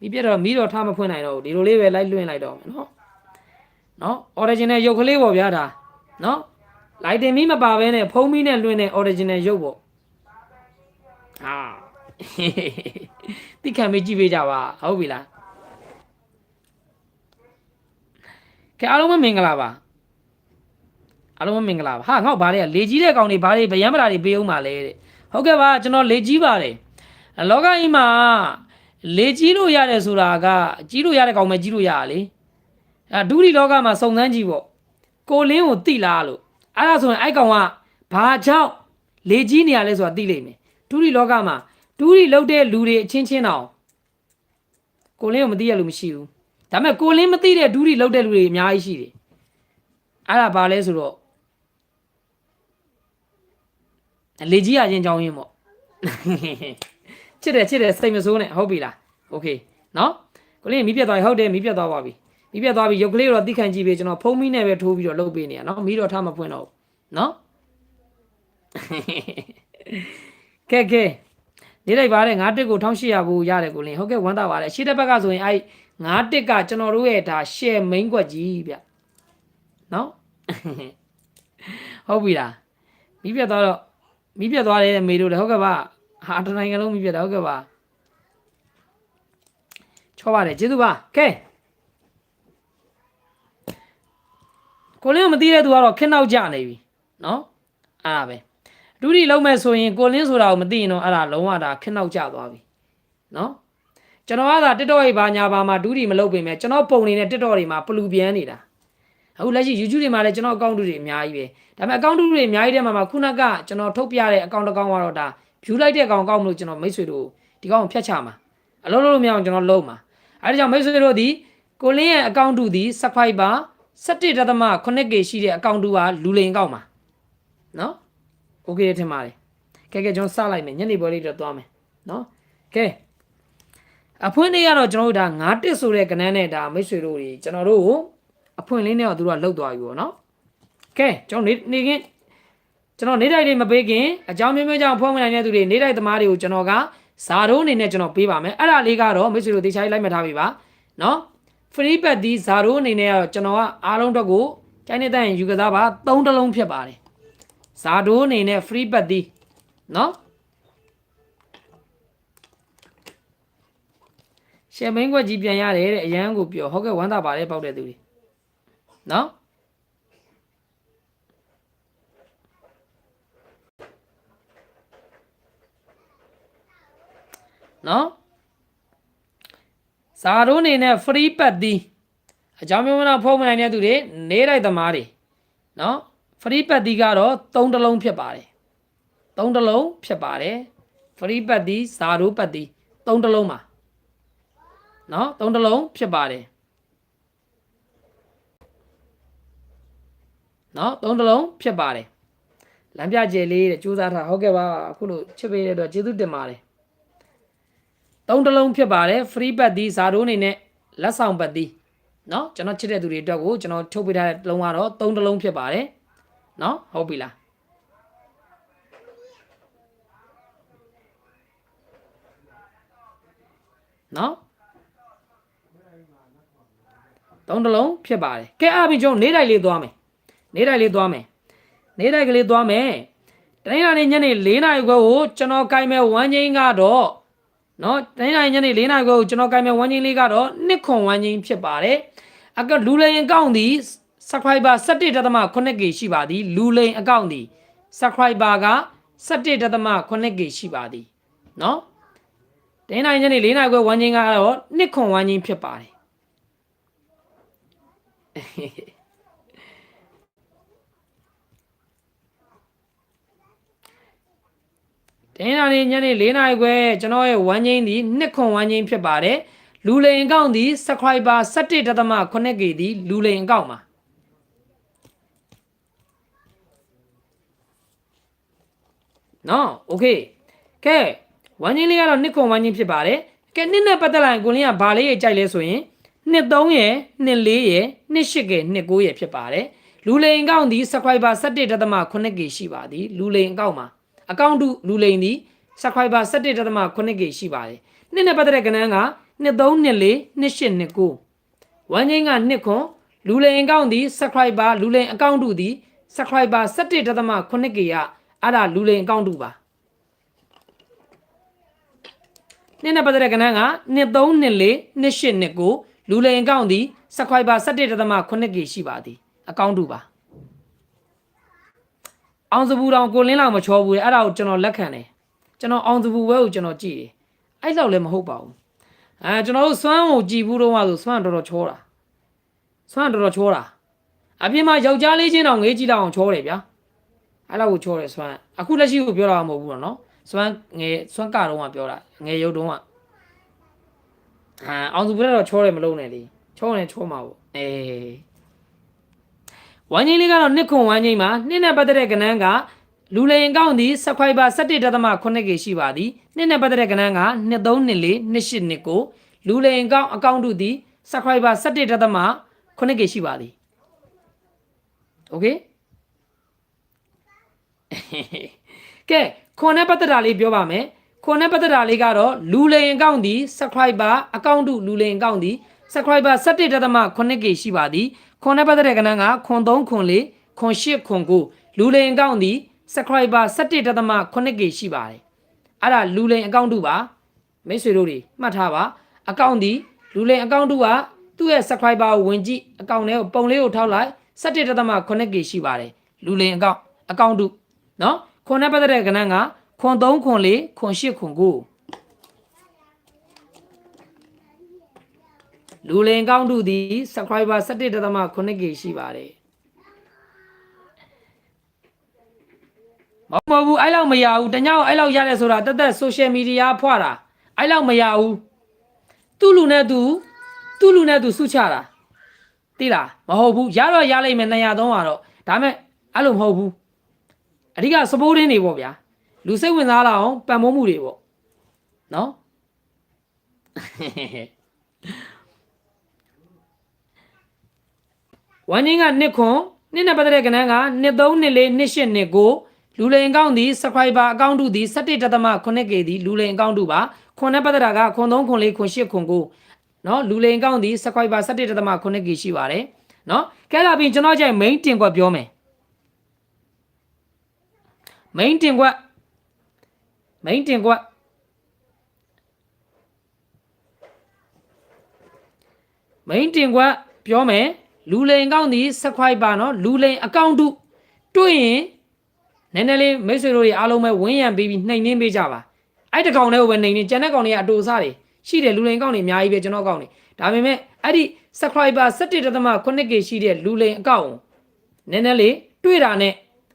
မိပြတော့မိတော့ထားမဖွင့်နိုင်တော့ဘူးဒီလိုလေးပဲလိုက်လွှင့်လိုက်တော့မယ်နော် original ရုပ်ကလေးပေါ့ဗျာဒါနော် lighting မီးမပါဘဲနဲ့ဖုံးမီးနဲ့လွှင့်တဲ့ original ရုပ်ပေါ့ဟာ တိခံမေးကြည့်ပေးကြပါဟုတ်ပြီလားကဲအားလုံးမင်္ဂလာပါအားလုံးမင်္ဂလာပါဟာငေါ့ဘာလဲလေကြီးတဲ့ကောင်တွေဘာတွေဗယံပရာတွေပေးအောင်ပါလဲတဲ့ဟုတ်ကဲ့ပါကျွန်တော်လေကြီးပါတယ်လောကကြီးမှာလေကြီးလို့ရတယ်ဆိုတာကကြီးလို့ရတဲ့ကောင်ပဲကြီးလို့ရတာလေဒုတိလောကမှာစုံစမ်းကြည့်ပေါ့ကိုလင်းကိုတိလားလို့အဲ့ဒါဆိုရင်အဲ့ကောင်ကဘာကြောင့်လေကြီးနေရလဲဆိုတာသိလိမ့်မယ်ဒုတိလောကမှာဒုတိလောက်တဲ့လူတွေအချင်းချင်းတောင်ကိုလင်းကိုမသိရလို့မရှိဘူးဒါပေမဲ့ကိုလင်းမသိတဲ့ဒုတိလောက်တဲ့လူတွေအများကြီးရှိတယ်အဲ့ဒါဘာလဲဆိုတော့လေကြီးရခြင်းကြောင်းရင်းပေါ့ချစ်တယ်စိတ်မဆိုးနဲ့ဟုတ်ပြီလားโอเคနော်ကိုလင်းမီးပြတ်သွားပြီဟုတ်တယ်မီးပြတ်သွားပါပြီမီးပြတ်သွားပြီရုပ်ကလေးတော့တိခံကြည့်ပေးကျွန်တော်ဖုံးမီးနဲ့ပဲထိုးပြီးတော့လုပ်ပေးနေရနော်မီးတော့ထားမပွင့်တော့ဘူးနော်ကဲနေလိုက်ပါတယ်9တက်ကို1800ဘူးရတယ်ကိုလင်းဟုတ်ကဲ့ဝမ်းသာပါတယ်ရှေ့တစ်ဘက်ကဆိုရင်အဲ့9တက်ကကျွန်တော်တို့ရဲ့ဒါ share main ကွက်ကြီးဗျနော်ဟုတ်ပြီလားမီးပြတ်သွားတော့မီးပြတ်သွားတယ်မေတို့လည်းဟုတ်ကဲ့ပါဟာတနိုင်ငံလုံးမီးပြတ်တာဟုတ်ကဲ့ပါချောပါတယ်ကျေးဇူးပါကဲကိုလင်းမသိတဲ့သူကတော့ခင်းနောက်ကြနေပြီနော်အဲ့ဒါပဲဒုတိလုံးမဲ့ဆိုရင်ကိုလင်းဆိုတာကိုမသိရင်တော့အဲ့ဒါလုံးဝဒါခင်းနောက်ကြသွားပြီနော်ကျွန်တော်ကသာတစ်တော့ရိပ်ဘာညာဘာမှာဒုတိမလုပ်ပေမဲ့ကျွန်တော်ပုံနေနဲ့တစ်တော့တွေမှာပလူပြန်နေတာအခုလက်ရှိ YouTube တွေမှာလည်းကျွန်တော်အကောင့်တွေအများကြီးပဲဒါပေမဲ့အကောင့်တွေအများကြီးတဲ့မှာခုနကကျွန်တော်ထုတ်ပြတဲ့အကောင့်တစ်ကောင်ကတော့ဒါ view လိုက်တဲ့အကောင့်ကောက်မလို့ကျွန်တော်မိတ်ဆွေတို့ဒီကောင်ကိုဖျက်ချမှာအလုပ်လုပ်လို့မရအောင်ကျွန်တော်လုပ်မှာအဲဒါကြောင့်မိတ်ဆွေတို့ဒီကိုလင်းရဲ့အကောင့်တူဒီ subscriber 17.8k ရှိတဲ့အကောင့်တူကလူလိန်အကောင့်မှာနော်โอเคထင်ပါတယ်ကဲကျွန်တော်စလိုက်မယ်ညနေပွဲလေးတော့သွားမယ်နော်ကဲအဖွင့်လေးကတော့ကျွန်တော်တို့ဒါ9တက်ဆိုတဲ့ကဏ္ဍနဲ့ဒါမိတ်ဆွေတို့တွေကျွန်တော်တို့အဖွင့်လေးနဲ့တော့သူတို့ကလှုပ်သွားပြီပေါ့နော်ကဲကျွန်တော်နေခင်းကျွန်တော်နေတိုက်လေးမပေးခင်အကြောင်းမျိုးမျိုးကြောင့်ဖုန်းဝင်နိုင်တဲ့သူတွေနေတိုက်သမားတွေကိုကျွန်တော်ကဇာရိုးအနေနဲ့ကျွန်တော်ပေးပါမယ်အဲ့ဒါလေးကတော့မိတ်ဆွေတို့တေချာလေးလိုက်မှတ်ထားပြီပါနော် free bet ဒီဇာရိုးအနေနဲ့ကတော့ကျွန်တော်ကအားလုံးတော့ကိုတိုင်းနေတိုင်းယူကစားပါ3တလုံးဖြစ်ပါတယ်ဇာရိုးအနေနဲ့ free bet ဒီနော်ရှယ်မင်းကွက်ကြီးပြန်ရတယ်တဲ့အရန်ကိုပြောဟုတ်ကဲ့ဝမ်းသာပါတယ်ပေါက်တဲ့သူတွေနော်နော်ဇာရိုးအနေနဲ့ free bet ဒီအကြောင်းမျိုးမဖုံးမနိုင်တဲ့သူတွေနေလိုက်သမားတွေနော် free bet ဒီကတော့3တလုံးဖြစ်ပါတယ်3တလုံးဖြစ်ပါတယ် free bet ဒီဇာရိုးပတ်ဒီ3တလုံးပါနော်3တလုံးဖြစ်ပါတယ်နော်3တလုံးဖြစ်ပါတယ်လမ်းပြကျယ်လေးတဲ့စူးစမ်းထားဟုတ်ကဲ့ပါအခုလိုချစ်ပေးတဲ့အတွက်ကျေးဇူးတင်ပါတယ်3တလုံးဖြစ်ပါတယ် free bet ဒီဇာရိုးအနေနဲ့လက်ဆောင်ပတ်ဒီနော်ကျွန်တော်ချစ်တဲ့သူတွေအတွက်ကိုကျွန်တော်ထုတ်ပေးထားတဲ့တလုံးကတော့3တလုံးဖြစ်ပါတယ်နော်ဟုတ်ပြီလားနော်3တလုံးဖြစ်ပါတယ်ကဲအားပြီးကျွန်တော်နေတိုက်လေးသွားမယ်နေတိုက်ကလေးသွားမယ်တိုင်းလာနေညနေ4နာရီခွဲကိုကျွန်တော်ကိုင်မဲ့ဝမ်းချင်းကတော့နော်တိုင်းလာညနေ4နာရီခွဲကိုကျွန်တော်ကိုင်မဲ့ဝမ်းချင်းလေးကတော့နှစ်ခွန်ဝမ်းချင်းဖြစ်ပါတယ်အကလူလိန်အကောင့်ဒီ subscriber 17.8k ရှိပါသည်လူလိန်အကောင့်ဒီ subscriber က 17.8k ရှိပါသည်နော်တိုင်းလာညနေ4နာရီခွဲဝမ်းချင်းကတော့နှစ်ခွန်ဝမ်းချင်းဖြစ်ပါတယ်တင်းနာနေညနေ4နာရီခွဲကျွန်တော်ရဲ့ဝမ်းချင်းဒီနှစ်ခွန်ဝမ်းချင်းဖြစ်ပါတယ်လူလိန်အကောင့်ဒီ subscriber 17.8k ဒီလူလိန်အကောင့်မှာနော်โอเคကဲဝမ်းချင်းလေးကတော့နှစ်ခွန်ဝမ်းချင်းဖြစ်ပါတယ်ကဲနှစ်နဲ့ပတ်သက်လာရင်ကိုလင်းကဘာလေးရဲ့ကြိုက်လဲဆိုရင်နှစ်3ရယ်နှစ်4ရယ်နှစ်8ကဲနှစ်9ရယ်ဖြစ်ပါတယ်လူလိန်အကောင့်ဒီ subscriber 17.8k ရှိပါသည်လူလိန်အကောင့်မှာအကောင့်တူလူလိန်ဒီ subscriber 17.8k ရှိပါတယ်နှစ်နဲ့ပတ်သက်တဲ့ကဏ္ဍကနှစ်3နှစ်4နှစ်8နှစ်9ဝမ်းချင်းကနှစ်ခွန်လူလိန်အကောင့်ဒီ subscriber လူလိန်အကောင့်တူဒီ subscriber 17.8k ကအဲ့ဒါလူလိန်အကောင့်တူပါ နှစ်နဲ့ပတ်သက်တဲ့ကဏ္ဍကနှစ်3နှစ်4နှစ်8နှစ်9လူလိန်အကောင့်သည် subscriber 17.8k ရှိပါသည်အကောင့်တူပါအောင်စပူတောင်ကိုလင်းလောက်မချောဘူးလေအဲ့ဒါကိုကျွန်တော်လက်ခံတယ်ကျွန်တော်အောင်စပူဝဲကိုကျွန်တော်ကြည့်တယ်အဲ့လောက်လည်းမဟုတ်ပါဘူးကျွန်တော်တို့စွမ်းကိုကြည်ဘူးတော့မှဆိုစွမ်းတော်တော်ချောတာစွမ်းတော်တော်ချောတာအပြင်မှာယောက်ျားလေးချင်းတောင်ငေးကြည့်လောက်အောင်ချောတယ်ဗျာအဲ့လောက်ကိုချောတယ်စွမ်းအခုလက်ရှိကိုပြောတာမဟုတ်ဘူးတော့နော်စွမ်းငယ်စွမ်းကတော့ကပြောတာငယ်ရုပ်တုံးကအောင်စပူတော့ချောတယ်မလုံးနဲ့လေချောရင်ချောမှာပေါ့ဝိုင်းချင်းလေးကတော့နှစ်ခွန်ဝိုင်းချင်းမှာနှစ်နဲ့ပတ်သက်တဲ့ကဏ္ဍကလူလိန်အကောင့်သည် subscriber 17.8k ရှိပါသည်နှစ်နဲ့ပတ်သက်တဲ့ကဏ္ဍကနှစ်3နှစ်4နှစ်8နှစ်9လူလိန်အကောင့်တို့သည် subscriber 17.8k ရှိပါသည်โอเคကဲခွန်နဲ့ပတ်သက်တာလေးပြောပါမယ်ခွန်နဲ့ပတ်သက်တာလေးကတော့လူလိန်အကောင့်သည် subscriber အကောင့်တို့လူလိန်အကောင့်သည် subscriber 17.8k ရှိပါသည်ခွန်နဲ့ပတ်သက်တဲ့ကဏ္ဍကခွန်3ခွန်4ခွန်8ခွန်9လူလိန်အကောင့်သည် subscriber 17.8k ရှိပါတယ်အဲ့ဒါလူလိန်အကောင့်တို့ပါမိတ်ဆွေတို့တွေမှတ်ထားပါအကောင့်သည်လူလိန်အကောင့်တို့ကသူ့ရဲ့ subscriber ကိုဝင်ကြည့်အကောင့်ထဲကိုပုံလေးကိုထောက်လိုက် 17.8k ရှိပါတယ်လူလိန်အကောင့်တို့နော်ခွန်နဲ့ပတ်သက်တဲ့ကဏ္ဍကခွန်3ခွန်4ခွန်8ခွန်9လူလိန်အကောင့်တို့သည် subscriber 17.8k ရှိပါတယ်မဟုတ်ဘူးအဲ့လောက်မရဘူးတညောက်အဲ့လောက်ရတယ်ဆိုတာတက်တက် social media ဖွာတာအဲ့လောက်မရဘူးသူ့လူနဲ့သူစုချတာသိလားမဟုတ်ဘူးရတော့ရလိမ့်မယ်200 300တော့ဒါမဲ့အဲ့လိုမဟုတ်ဘူးအဓိက supporting တွေပေါ့ဗျာလူစိတ်ဝင်စားလာအောင်ပံ့ပိုးမှုတွေပေါ့နော်ဝမ်းချင်းကနှစ်ခွန်နှစ်နဲ့ပတ်သက်တဲ့ကဏ္ဍကနှစ်3နှစ်4နှစ်8နှစ်9လူလိန်အကောင့်သည် subscriber အကောင့်တို့သည် 17.8k သည်လူလိန်အကောင့်တို့ပါခွန်နဲ့ပတ်သက်တာကခွန်3ခွန်4ခွန်8ခွန်9နော်လူလိန်အကောင့်သည် subscriber 17.8k ရှိပါတယ်နော်ကဲလာပြီးကျွန်တော်ကြိုင် main တင်ကွက်ပြောမယ် main တင်ကွက်ပြောမယ်လူလိန်အကောင့်သည် subscriber နော်လူလိန်အကောင့်တို့တွေ့ရင်နည်းနည်းလေးမိတ်ဆွေတို့တွေအားလုံးပဲဝင်းရံပြီးနှိမ်နှင်းပေးကြပါအဲ့တကောင်လေးကိုပဲနှိမ်နှင်းကျန်တဲ့ကောင်တွေကအတူစားတွေရှိတယ်လူလိန်အကောင့်တွေအများကြီးပဲကျွန်တော်အကောင့်တွေဒါပေမဲ့အဲ့ဒီ subscriber 17.8k ရှိတဲ့လူလိန်အကောင့်နည်းနည်းလေးတွေ့တာနဲ့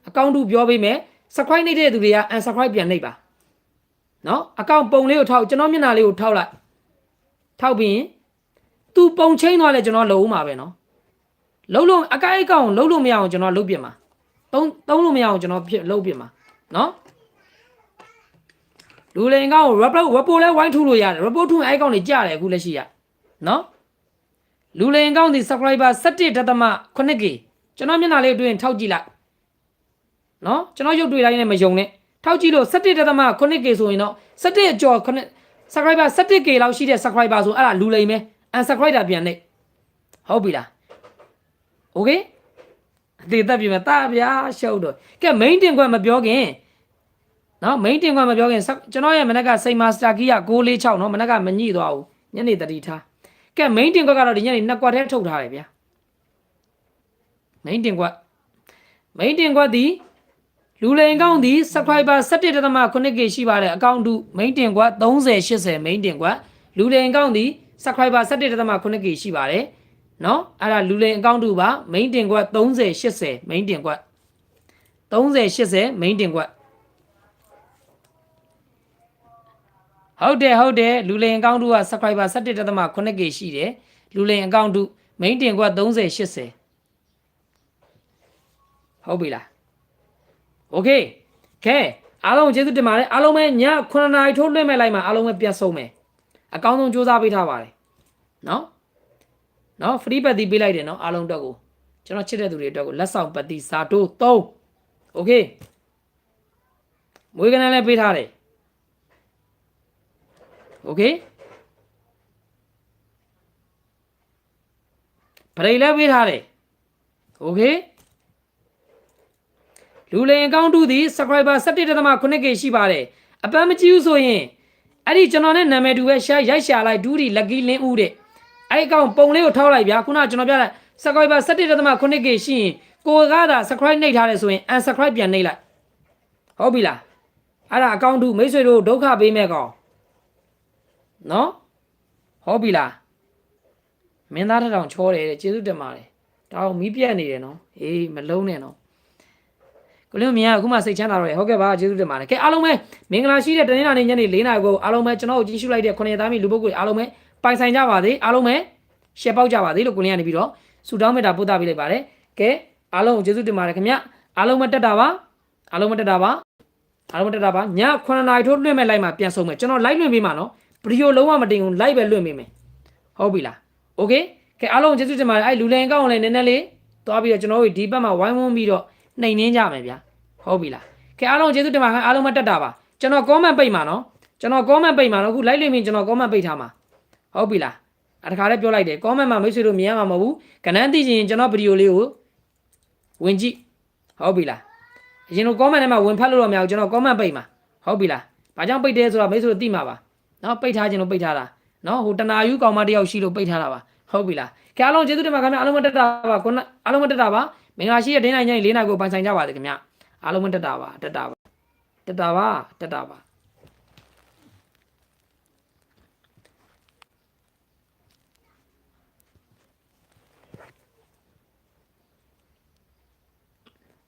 အကောင့်တို့ပြောပေးမယ် subscribe နေတဲ့သူတွေက unsubscribe ပြန်နှိပ်ပါနော်အကောင့်ပုံလေးကိုထောက်ကျွန်တော်မျက်နှာလေးကိုထောက်လိုက်ထောက်ပြီးရင်သူပုံချင်းသွားလဲကျွန်တော်လုံဦးမှာပဲနော်လုံးအကိုက်အကောင်လုံးလို့မရအောင်ကျွန်တော်လုပ်ပြမှာသုံးလို့မရအောင်ကျွန်တော်လုပ်ပြမှာနော်လူလိန်ကောင် report လဲဝိုင်းထူလို့ရတယ် report ထူအဲ့ကောင်တွေကြတယ်အခုလက်ရှိရနော်လူလိန်ကောင်ဒီ subscriber 17.8k ကျွန်တော်မျက်နှာလေးတွေ့ရင်ထောက်ကြည့်လိုက်နော်ကျွန်တော်ရုပ်တွေ့တိုင်းနဲ့မယုံနဲ့ထောက်ကြည့်လို့ 17.8k ဆိုရင်တော့17ကျော် subscriber 17k လောက်ရှိတဲ့ subscriber ဆိုအဲ့ဒါလူလိန်ပဲ unsubscribe တာပြန်နေဟုတ်ပြီလားโอเคအသေးသက်ပြင်မှာတာဗျာရှုပ်တော့ကဲ main တင်ခွက်မပြောခင်နော် main တင်ခွက်မပြောခင်ကျွန်တော်ရဲ့မနက်ကစိန်မာစတာကီးက646နော်မနက်ကမညှိသွားဘူးညနေတတိထားကဲ main တင်ခွက်ကတော့ဒီညနေ2ကွက်ထဲထုတ်ထားတယ်ဗျာ main တင်ခွက်ဒီလူလိန်အကောင့်ဒီ subscriber 17.8k ရှိပါတယ်အကောင့်တူ main တင်ခွက်3080 main တင်ခွက်လူလိန်အကောင့်ဒီ subscriber 17.8k ရှိပါတယ်နော်အဲ့ဒါလူလိန်အကောင့်တူပါ main တင်ကွက်3080 main တင်ကွက်3080 main တင်ကွက်ဟုတ်တယ်လူလိန်အကောင့်တူက subscriber 17.8k ရှိတယ်လူလိန်အကောင့်တူ main တင်ကွက်3080ဟုတ်ပြီလားโอเคခဲအားလုံးကျေးဇူးတင်ပါတယ်အားလုံးပဲည9နာရီထိုးလွှင့်မဲ့လိုက်မှာအားလုံးပဲပြန်ဆုံးမယ်အကောင်းဆုံးစူးစမ်းပေးထားပါတယ်နော် free ပတ်တီးပေးလိုက်တယ်နော်အားလုံးအတွက်ကိုကျွန်တော်ချစ်တဲ့သူတွေအတွက်ကိုလက်ဆောင်ပတ်တီးစာတိုး3 okay မွေးကနန်းလည်းပေးထားတယ် okay ပရိလည်းပေးထားတယ် okay လူလိန်အကောင့်တူသည် subscriber 17.8k ရှိပါတယ်အပန်းမကြည့်ဘူးဆိုရင် အဲ့ဒီကျွန်တော်နဲ့နာမည်တူပဲရှာရိုက်ရှာလိုက်ဒူးဒီလက်ကြီးလင်းဦးတဲ့အဲ့အကောင်ပုံလေးကိုထောက်လိုက်ဗျာခုနကကျွန်တော်ပြလိုက် subscriber 17.9k ရှိရင်ကိုကသာ subscribe နှိပ်ထားတယ်ဆိုရင် unsubscribe ပြန်နှိပ်လိုက်ဟုတ်ပြီလားအဲ့ဒါအကောင့်တူမိတ်ဆွေတို့ဒုက္ခပေးမဲ့ကောင်နော်ဟုတ်ပြီလားမင်းသားတစ်ထောင်ချောတယ်တဲ့ကျေးဇူးတင်ပါတယ်တောင်းမီးပြက်နေတယ်နော်အေးမလုံးနဲ့နော်ကိုလင်းမြင်ရအခုမှစိတ်ချမ်းသာတော့ရဟုတ်ကဲ့ပါကျေးဇူးတင်ပါတယ်ကဲအားလုံးပဲမင်္ဂလာရှိတဲ့တနင်္လာနေ့ညနေ4 နာရီကိုအားလုံးပဲကျွန်တော်ကိုကြည့်ရှုလိုက်တဲ့9ရက်သားမိလူပုဂ္ဂိုလ်အားလုံးပဲပိုင်ဆိုင်ကြပါသေးအားလုံးပဲရှယ်ပေါက်ကြပါသေးလို့ကိုလင်းကနေပြီးတော့ဆူတောင်းမေတ္တာပို့သပေးလိုက်ပါတယ်ကဲအားလုံးကိုကျေးဇူးတင်ပါတယ်ခင်ဗျအားလုံးပဲတက်တာပါအားလုံးပဲတက်တာပါအားလုံးပဲတက်တာပါည9 နာရီထိုးလွှင့်မဲ့လိုက်မှာပြန်ဆုံးမယ်ကျွန်တော် live လွှင့်ပေးမှာနော်ဗီဒီယိုလုံးဝမတင်ဘူး live ပဲလွှင့်ပေးမယ်ဟုတ်ပြီလားโอเคကဲအားလုံးကျေးဇူးတင်ပါတယ်အဲ့လူလင်အကောင့်လည်းနည်းနည်းလေးသွားပြီးတော့ကျွန်တော်တို့ဒီဘက်မှာဝိုင်းဝန်းပြီးတော့နှိမ်နှင်းကြမယ်ဗျာဟုတ်ပြီလားကဲအားလုံးကျေးဇူးတင်ပါခင်အားလုံးမတက်တာပါကျွန်တော် comment ပိတ်မှာနော်ကျွန်တော် comment ပိတ်မှာနော်အခု live လွှင့်ပြီးကျွန်တော် comment ပိတ်ထားမှာဟုတ်ပြီလားတခါလေးပြောလိုက်တယ် comment မှာမိတ်ဆွေတို့မြင်ရမှာမဟုတ်ဘူးကဏ္ဍသိချင်ကျွန်တော်ဗီဒီယိုလေးကိုဝင်ကြည့်ဟုတ်ပြီလားအရင်က comment ထဲမှာဝင်ဖတ်လို့တော့မရဘူးကျွန်တော် comment ပိတ်မှာဟုတ်ပြီလားဘာကြောင့်ပိတ်တယ်ဆိုတော့မိတ်ဆွေတို့သိမှာပါနော်ပိတ်ထားခြင်းလို့ပိတ်ထားတာနော်ဟိုတနာယူကောင်မတယောက်ရှိလို့ပိတ်ထားတာပါဟုတ်ပြီလားကဲအားလုံးကျေးဇူးတင်ပါခင်ဗျအားလုံးမတက်တာပါခုနအားလုံးမတက်တာပါမင်္ဂလာရှိတဲ့ဒင်းနိုင်ည4 နာရီကိုပိုင်ဆိုင်ကြပါစေခင်ဗျအားလုံးမတက်တာပါတက်တာပါ